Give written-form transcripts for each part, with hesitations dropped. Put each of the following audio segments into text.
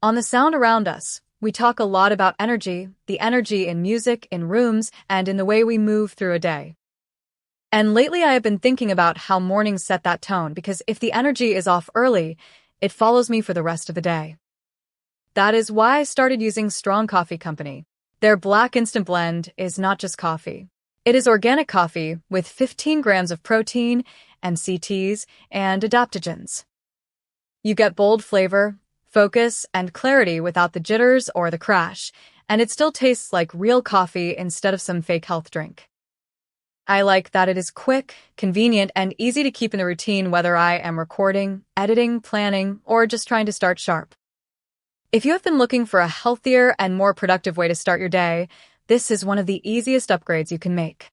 On the sound around us, we talk a lot about energy, the energy in music, in rooms, and in the way we move through a day. And lately I have been thinking about how mornings set that tone because if the energy is off early, it follows me for the rest of the day. That is why I started using Strong Coffee Company. Their black instant blend is not just coffee. It is organic coffee with 15 grams of protein, MCTs, and adaptogens. You get bold flavor, focus, and clarity without the jitters or the crash, and it still tastes like real coffee instead of some fake health drink. I like that it is quick, convenient, and easy to keep in the routine whether I am recording, editing, planning, or just trying to start sharp. If you have been looking for a healthier and more productive way to start your day, this is one of the easiest upgrades you can make.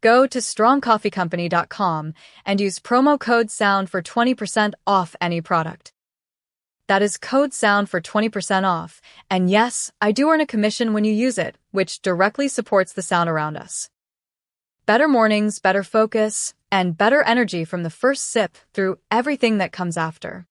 Go to strongcoffeecompany.com and use promo code SOUND for 20% off any product. That is code SOUND for 20% off, and yes, I do earn a commission when you use it, which directly supports the sound around us. Better mornings, better focus, and better energy from the first sip through everything that comes after.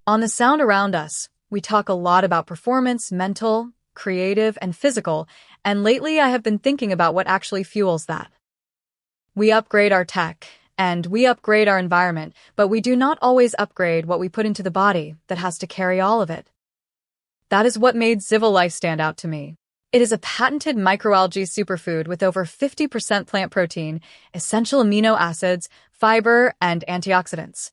On the sound around us, we talk a lot about performance, mental, creative, and physical, and lately I have been thinking about what actually fuels that. We upgrade our tech, and we upgrade our environment, but we do not always upgrade what we put into the body that has to carry all of it. That is what made Zivilife stand out to me. It is a patented microalgae superfood with over 50% plant protein, essential amino acids, fiber, and antioxidants.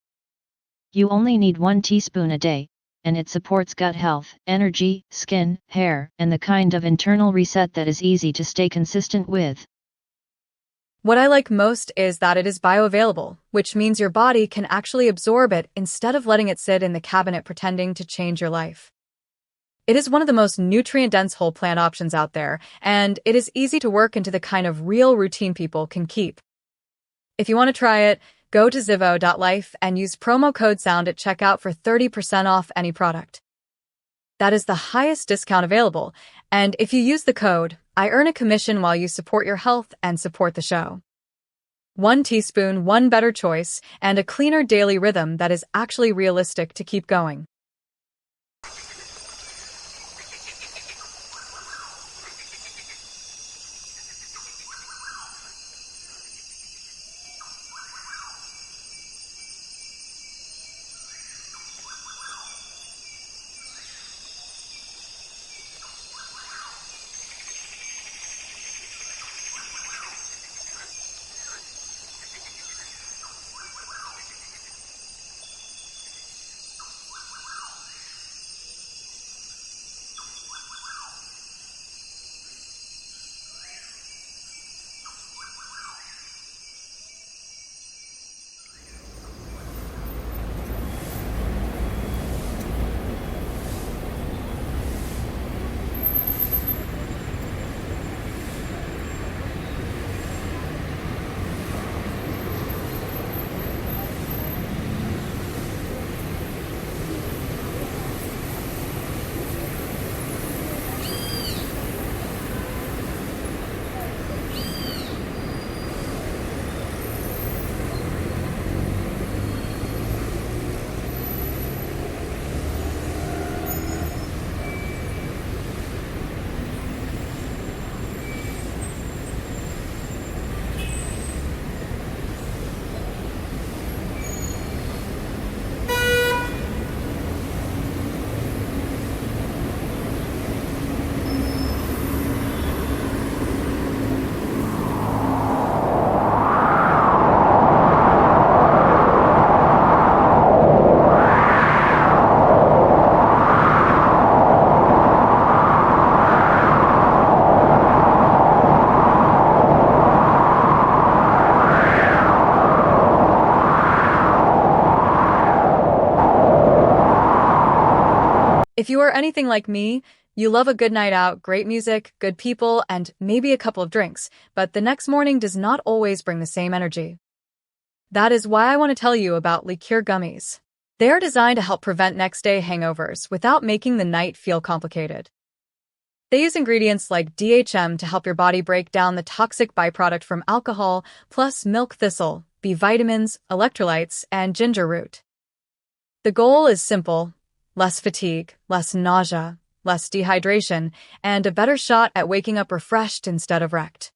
You only need 1 teaspoon a day, and it supports gut health, energy, skin, hair, and the kind of internal reset that is easy to stay consistent with. What I like most is that it is bioavailable, which means your body can actually absorb it instead of letting it sit in the cabinet pretending to change your life. It is one of the most nutrient-dense whole plant options out there, and it is easy to work into the kind of real routine people can keep. If you want to try it, go to zivo.life and use promo code SOUND at checkout for 30% off any product. That is the highest discount available, and if you use the code, I earn a commission while you support your health and support the show. 1 teaspoon, one better choice, and a cleaner daily rhythm that is actually realistic to keep going. If you are anything like me, you love a good night out, great music, good people, and maybe a couple of drinks, but the next morning does not always bring the same energy. That is why I want to tell you about Liqueur gummies. They are designed to help prevent next-day hangovers without making the night feel complicated. They use ingredients like DHM to help your body break down the toxic byproduct from alcohol, plus milk thistle, B vitamins, electrolytes, and ginger root. The goal is simple: less fatigue, less nausea, less dehydration, and a better shot at waking up refreshed instead of wrecked.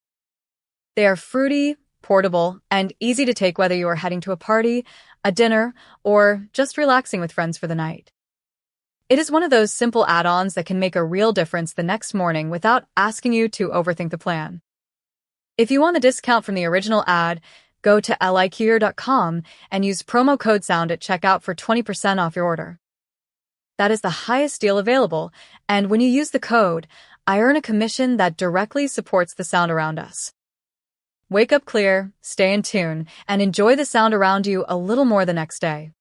They are fruity, portable, and easy to take whether you are heading to a party, a dinner, or just relaxing with friends for the night. It is one of those simple add-ons that can make a real difference the next morning without asking you to overthink the plan. If you want the discount from the original ad, go to liqueur.com and use promo code SOUND at checkout for 20% off your order. That is the highest deal available, and when you use the code, I earn a commission that directly supports the sound around us. Wake up clear, stay in tune, and enjoy the sound around you a little more the next day.